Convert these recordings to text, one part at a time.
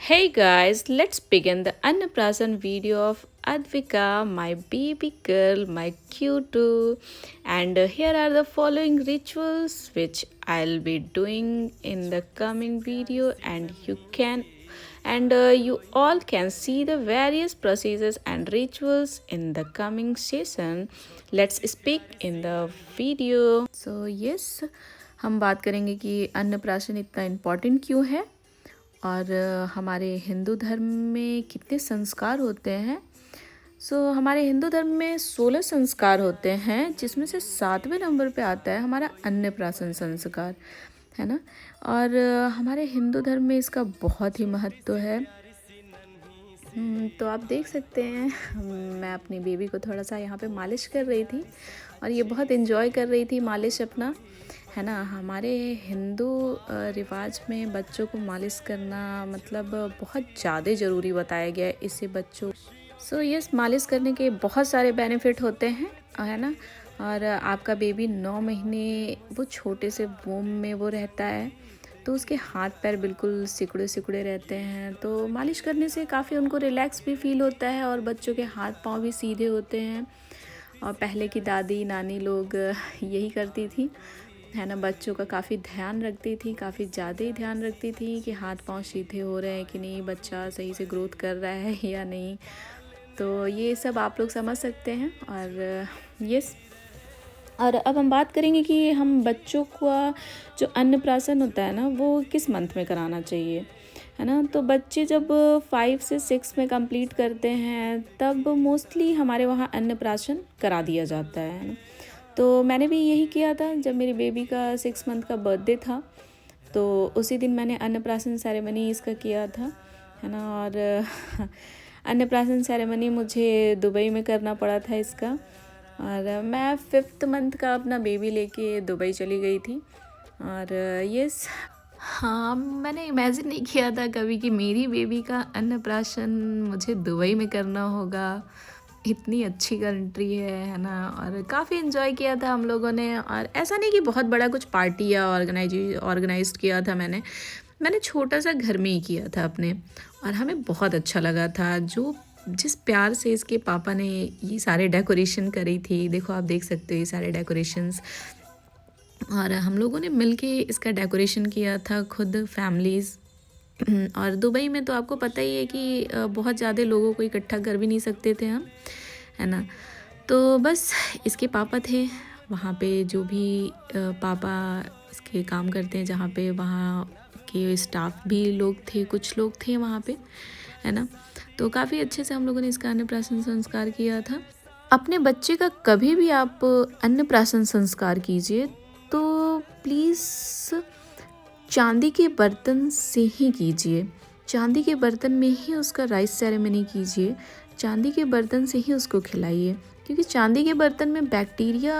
Hey guys, let's begin the Annaprasan video of Advika, my baby girl, my Q2. And here are the following rituals which I'll be doing in the coming video, and you all can see the various procedures and rituals in the coming session. Let's speak in the video. So yes, हम बात करेंगे कि अन्नप्राशन इतना important क्यों है और हमारे हिंदू धर्म में कितने संस्कार होते हैं। हमारे हिंदू धर्म में 16 संस्कार होते हैं, जिसमें से 7वें नंबर पे आता है हमारा अन्नप्राशन संस्कार, है ना। और हमारे हिंदू धर्म में इसका बहुत ही महत्व है। तो आप देख सकते हैं, मैं अपनी बेबी को थोड़ा सा यहाँ पे मालिश कर रही थी और ये बहुत इन्जॉय कर रही थी मालिश अपना, है ना। हमारे हिंदू रिवाज में बच्चों को मालिश करना मतलब बहुत ज़्यादा ज़रूरी बताया गया है इससे बच्चों। यस, मालिश करने के बहुत सारे बेनिफिट होते हैं, है ना। और आपका बेबी 9 महीने वो छोटे से वोम में वो रहता है, तो उसके हाथ पैर बिल्कुल सिकुड़े सिकुड़े रहते हैं। तो मालिश करने से काफ़ी उनको रिलैक्स भी फील होता है और बच्चों के हाथ पाँव भी सीधे होते हैं। और पहले की दादी नानी लोग यही करती थी, है ना। बच्चों का काफ़ी ध्यान रखती थी, काफ़ी ज़्यादा ही ध्यान रखती थी कि हाथ पाँव सीधे हो रहे हैं कि नहीं, बच्चा सही से ग्रोथ कर रहा है या नहीं। तो ये सब आप लोग समझ सकते हैं। और यस, और अब हम बात करेंगे कि हम बच्चों का जो अन्नप्राशन होता है ना, वो किस मंथ में कराना चाहिए, है ना। तो बच्चे जब 5 से 6 में कंप्लीट करते हैं तब मोस्टली हमारे वहाँ अन्नप्राशन करा दिया जाता है ना। तो मैंने भी यही किया था। जब मेरी बेबी का 6 मंथ का बर्थडे था तो उसी दिन मैंने अन्नप्राशन सेरेमनी इसका किया था, है ना। और अन्नप्राशन सेरेमनी मुझे दुबई में करना पड़ा था इसका। और मैं 5th मंथ का अपना बेबी लेके दुबई चली गई थी। और यस, हाँ, मैंने इमेजिन नहीं किया था कभी कि मेरी बेबी का अन्नप्राशन मुझे दुबई में करना होगा। इतनी अच्छी कंट्री है ना। और काफ़ी इन्जॉय किया था हम लोगों ने। और ऐसा नहीं कि बहुत बड़ा कुछ पार्टी या ऑर्गेनाइज किया था मैंने छोटा सा घर में ही किया था अपने, और हमें बहुत अच्छा लगा था। जिस प्यार से इसके पापा ने ये सारे डेकोरेशन करी थी, देखो आप देख सकते हो ये सारे डेकोरेशंस। और हम लोगों ने मिलके इसका डेकोरेशन किया था खुद, फैमिलीज़। और दुबई में तो आपको पता ही है कि बहुत ज़्यादा लोगों को इकट्ठा कर भी नहीं सकते थे हम, है ना। तो बस इसके पापा थे वहाँ पे, जो भी पापा इसके काम करते हैं जहाँ पे, वहाँ के स्टाफ भी लोग थे, कुछ लोग थे वहाँ पे, है ना। तो काफ़ी अच्छे से हम लोगों ने इसका अन्नप्राशन संस्कार किया था। अपने बच्चे का कभी भी आप अन्नप्राशन संस्कार कीजिए तो प्लीज़ चांदी के बर्तन से ही कीजिए। चांदी के बर्तन में ही उसका राइस सेरेमनी कीजिए, चांदी के बर्तन से ही उसको खिलाइए, क्योंकि चांदी के बर्तन में बैक्टीरिया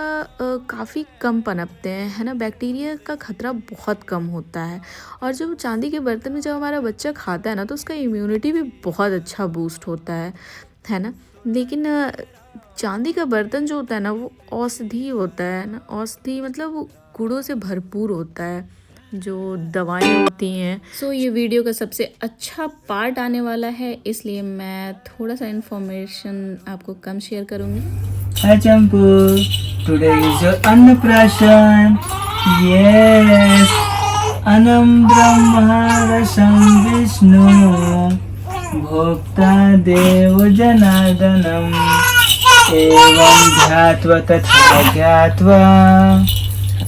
काफ़ी कम पनपते हैं, है ना। बैक्टीरिया का खतरा बहुत कम होता है। और जब चांदी के बर्तन में जब हमारा बच्चा खाता है ना, तो उसका इम्यूनिटी भी बहुत अच्छा बूस्ट होता है ना। लेकिन चांदी का बर्तन जो होता है ना, वो औषधि होता है ना। औषधि मतलब वो गुणों से भरपूर होता है, जो दवाएं होती हैं। ये वीडियो का सबसे अच्छा पार्ट आने वाला है, इसलिए मैं थोड़ा सा इन्फॉर्मेशन आपको कम शेयर करूँगी। Hi Champu, today is your Annaprashan. Yes, Anam Brahma Rasam Vishnu Bhokta Dev Janardanam Evam Dhyatva Tatha Gyatva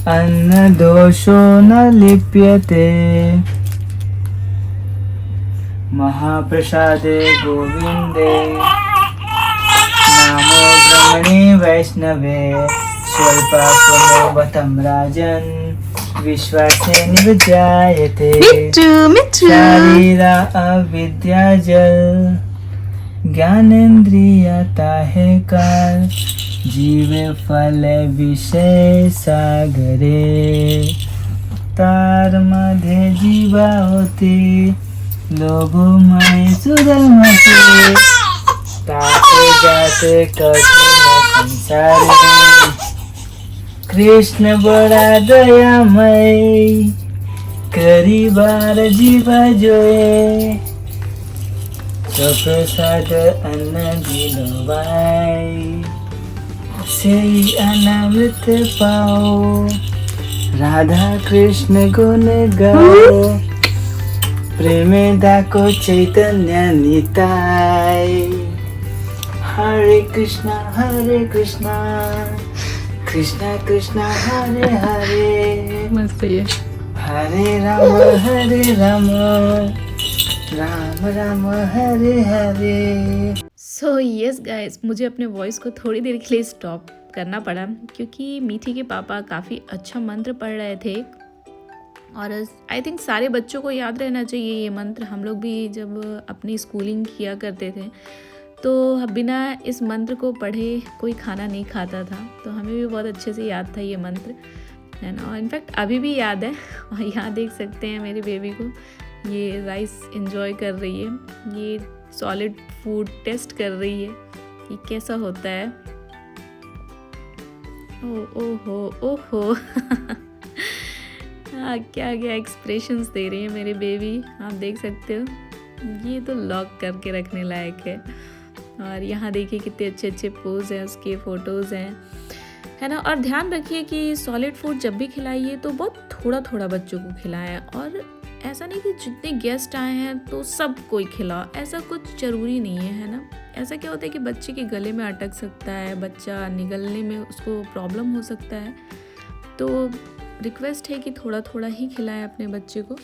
Anna Dosho Na Lipyate Mahaprasade Govinde Namo Brahmane Vaishnave Swalpapunovatam Rajan Vishwase Nivajayate Sharira Avidya Jal Gyanendriya Tahe Kal Jive Phale Vishay Sagare Tar Madhe Jiva Hoti Logo Mai Sudamate ताते जाते कठिन संसारे कृष्ण बड़ा दयामय करी बार जीवा जोए प्रसाद अन्न दिलवाई, से अनामृत पाओ, राधा कृष्ण गुण गाओ, प्रेमे दाको चैतन्य निताय। हरे कृष्णा कृष्णा कृष्णा हरे हरे, मस्त है ये। हरे Ram Ram Ram Hare Hare. So yes guys, मुझे अपने वॉइस को थोड़ी देर के लिए स्टॉप करना पड़ा क्योंकि मीठी के पापा काफ़ी अच्छा मंत्र पढ़ रहे थे और आई थिंक सारे बच्चों को याद रहना चाहिए ये मंत्र। हम लोग भी जब अपनी स्कूलिंग किया करते थे तो बिना इस मंत्र को पढ़े कोई खाना नहीं खाता था, तो हमें भी बहुत अच्छे से याद था ये मंत्र, है ना। और इनफैक्ट अभी भी याद है। और यहाँ देख सकते हैं मेरी बेबी को, ये राइस एंजॉय कर रही है, ये सॉलिड फूड टेस्ट कर रही है कि कैसा होता है। ओहो हाँ, क्या क्या एक्सप्रेशंस दे रही है मेरी बेबी, आप देख सकते हो। ये तो लॉक करके रखने लायक है। और यहाँ देखिए कितने अच्छे अच्छे पोज हैं, उसके फ़ोटोज़ हैं, है ना। और ध्यान रखिए कि सॉलिड फूड जब भी खिलाइए तो बहुत थोड़ा थोड़ा बच्चों को खिलाएं, और ऐसा नहीं कि जितने गेस्ट आए हैं तो सब कोई खिलाओ, ऐसा कुछ ज़रूरी नहीं है ना। ऐसा क्या होता है कि बच्चे के गले में अटक सकता है, बच्चा निगलने में उसको प्रॉब्लम हो सकता है। तो रिक्वेस्ट है कि थोड़ा थोड़ा ही खिलाएं अपने बच्चे को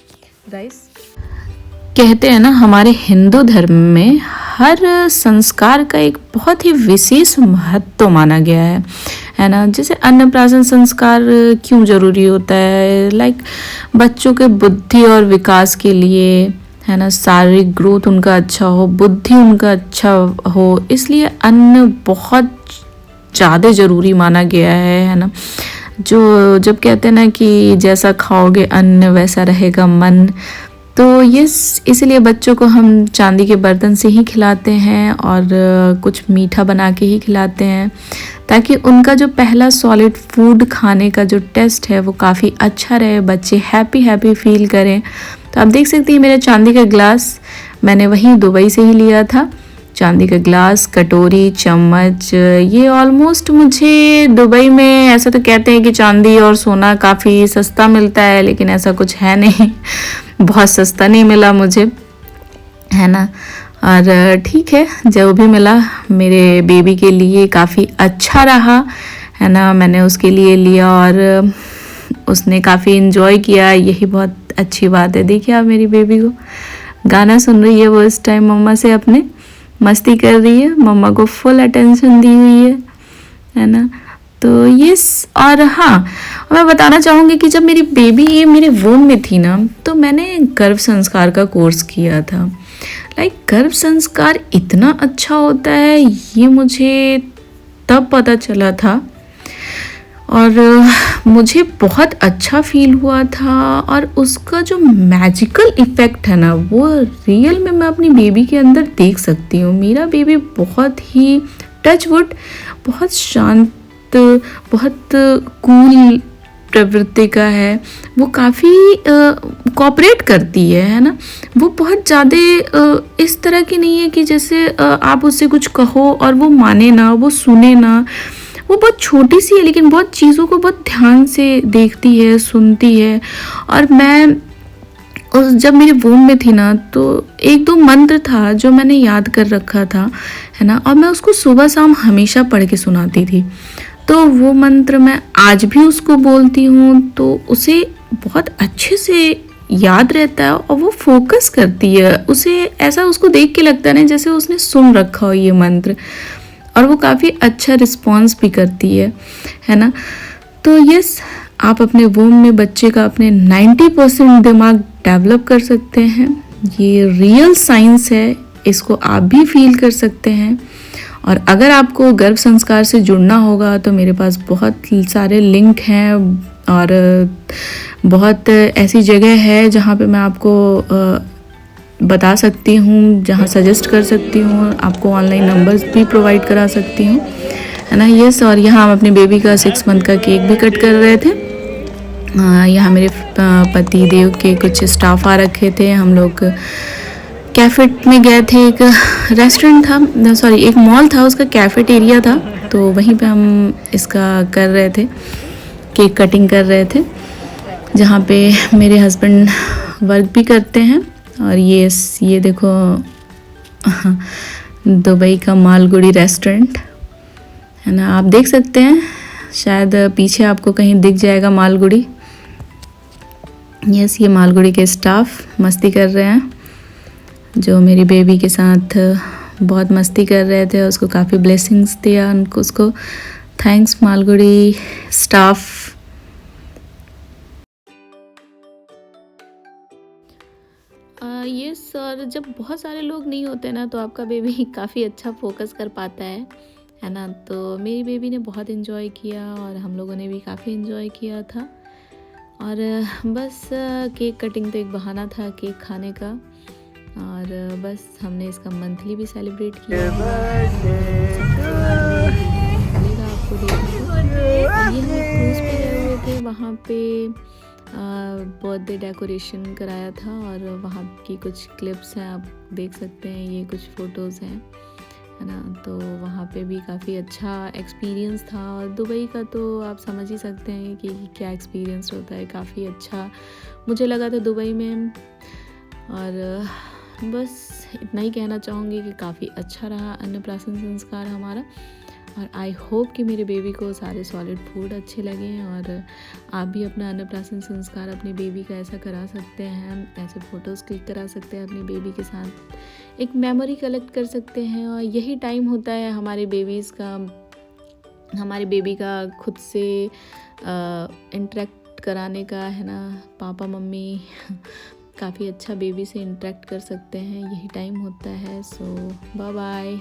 राइस। कहते हैं ना, हमारे हिंदू धर्म में हर संस्कार का एक बहुत ही विशेष महत्व माना गया है ना। जैसे अन्नप्राशन संस्कार क्यों ज़रूरी होता है, लाइक बच्चों के बुद्धि और विकास के लिए, है ना, शारीरिक ग्रोथ उनका अच्छा हो, बुद्धि उनका अच्छा हो, इसलिए अन्न बहुत ज़्यादा ज़रूरी माना गया है ना। जो जब कहते हैं ना कि जैसा खाओगे अन्न वैसा रहेगा मन, तो ये इसलिए बच्चों को हम चांदी के बर्तन से ही खिलाते हैं और कुछ मीठा बना के ही खिलाते हैं, ताकि उनका जो पहला सॉलिड फूड खाने का जो टेस्ट है वो काफ़ी अच्छा रहे, बच्चे हैप्पी फील करें। तो आप देख सकते हैं मेरा चांदी का ग्लास मैंने वहीं दुबई से ही लिया था। चांदी का ग्लास, कटोरी, चम्मच, ये ऑलमोस्ट मुझे दुबई में, ऐसा तो कहते हैं कि चांदी और सोना काफ़ी सस्ता मिलता है, लेकिन ऐसा कुछ है नहीं। बहुत सस्ता नहीं मिला मुझे, है ना। और ठीक है, जो भी मिला मेरे बेबी के लिए काफ़ी अच्छा रहा, है ना। मैंने उसके लिए लिया और उसने काफ़ी इन्जॉय किया, यही बहुत अच्छी बात है। देखिए आप मेरी बेबी को, गाना सुन रही है वो इस टाइम, मम्मा से अपने मस्ती कर रही है, मम्मा को फुल अटेंशन दी हुई है ना। तो यस, और हाँ मैं बताना चाहूँगी कि जब मेरी बेबी ये मेरे वोम में थी ना, तो मैंने गर्भ संस्कार का कोर्स किया था। लाइक गर्भ संस्कार इतना अच्छा होता है ये मुझे तब पता चला था, और मुझे बहुत अच्छा फील हुआ था। और उसका जो मैजिकल इफ़ेक्ट है ना, वो रियल में मैं अपनी बेबी के अंदर देख सकती हूँ। मेरा बेबी बहुत ही टच वुड, बहुत शांत, बहुत कूल प्रवृत्ति का है। वो काफ़ी कोऑपरेट करती है ना। वो बहुत ज़्यादा इस तरह की नहीं है कि जैसे आप उससे कुछ कहो और वो माने ना, वो सुने ना। वो बहुत छोटी सी है लेकिन बहुत चीज़ों को बहुत ध्यान से देखती है, सुनती है। और मैं जब मेरे वोम में थी ना, तो एक दो मंत्र था जो मैंने याद कर रखा था, है ना। और मैं उसको सुबह शाम हमेशा पढ़ के सुनाती थी। तो वो मंत्र मैं आज भी उसको बोलती हूँ, तो उसे बहुत अच्छे से याद रहता है और वो फोकस करती है। उसे ऐसा उसको देख के लगता है ना जैसे उसने सुन रखा हो ये मंत्र, और वो काफ़ी अच्छा रिस्पॉन्स भी करती है ना। तो यस, आप अपने वोम में बच्चे का अपने 90% दिमाग डेवलप कर सकते हैं। ये रियल साइंस है, इसको आप भी फील कर सकते हैं। और अगर आपको गर्भ संस्कार से जुड़ना होगा तो मेरे पास बहुत सारे लिंक हैं और बहुत ऐसी जगह है जहाँ पे मैं आपको बता सकती हूँ, जहाँ सजेस्ट कर सकती हूँ, आपको ऑनलाइन नंबर्स भी प्रोवाइड करा सकती हूँ, है ना। यस, और यहाँ हम अपने बेबी का 6 मंथ का केक भी कट कर रहे थे। यहाँ मेरे पति देव के कुछ स्टाफ आ रखे थे, हम लोग कैफ़े में गए थे, एक रेस्टोरेंट था, सॉरी एक मॉल था, उसका कैफ़ेटेरिया था, तो वहीं पे हम इसका कर रहे थे, केक कटिंग कर रहे थे, जहाँ पे मेरे हस्बैंड वर्क भी करते हैं। और ये देखो दुबई का मालगुड़ी रेस्टोरेंट है ना, आप देख सकते हैं, शायद पीछे आपको कहीं दिख जाएगा मालगुड़ी। यस, ये मालगुड़ी के स्टाफ मस्ती कर रहे हैं, जो मेरी बेबी के साथ बहुत मस्ती कर रहे थे, उसको काफ़ी ब्लेसिंग्स दिया उसको। Thanks Malgudi staff. ये सर, जब बहुत सारे लोग नहीं होते ना तो आपका बेबी काफ़ी अच्छा फोकस कर पाता है ना। तो मेरी बेबी ने बहुत इन्जॉय किया और हम लोगों ने भी काफ़ी इन्जॉय किया था। और बस केक कटिंग तो एक बहाना था केक खाने का, और बस हमने इसका मंथली भी सेलिब्रेट किया। आपको देखने को ये हम एक क्रूज़ पे गए हुए थे, वहाँ पे बर्थडे डेकोरेशन कराया था, और वहाँ की कुछ क्लिप्स हैं, आप देख सकते हैं, ये कुछ फ़ोटोज़ हैं, है ना। तो वहाँ पे भी काफ़ी अच्छा एक्सपीरियंस था, और दुबई का तो आप समझ ही सकते हैं कि क्या एक्सपीरियंस होता है, काफ़ी अच्छा मुझे लगा था दुबई में। और बस इतना ही कहना चाहूँगी कि काफ़ी अच्छा रहा अन्नप्राशन संस्कार हमारा, और आई होप कि मेरे बेबी को सारे सॉलिड फूड अच्छे लगे हैं। और आप भी अपना अन्नप्राशन संस्कार अपनी बेबी का ऐसा करा सकते हैं, ऐसे फ़ोटोज़ क्लिक करा सकते हैं अपनी बेबी के साथ, एक मेमोरी कलेक्ट कर सकते हैं। और यही टाइम होता है हमारे बेबीज़ का, हमारे बेबी का खुद से इंटरेक्ट कराने का, है ना। पापा मम्मी काफ़ी अच्छा बेबी से इंटरेक्ट कर सकते हैं, यही टाइम होता है। सो बाय बाय।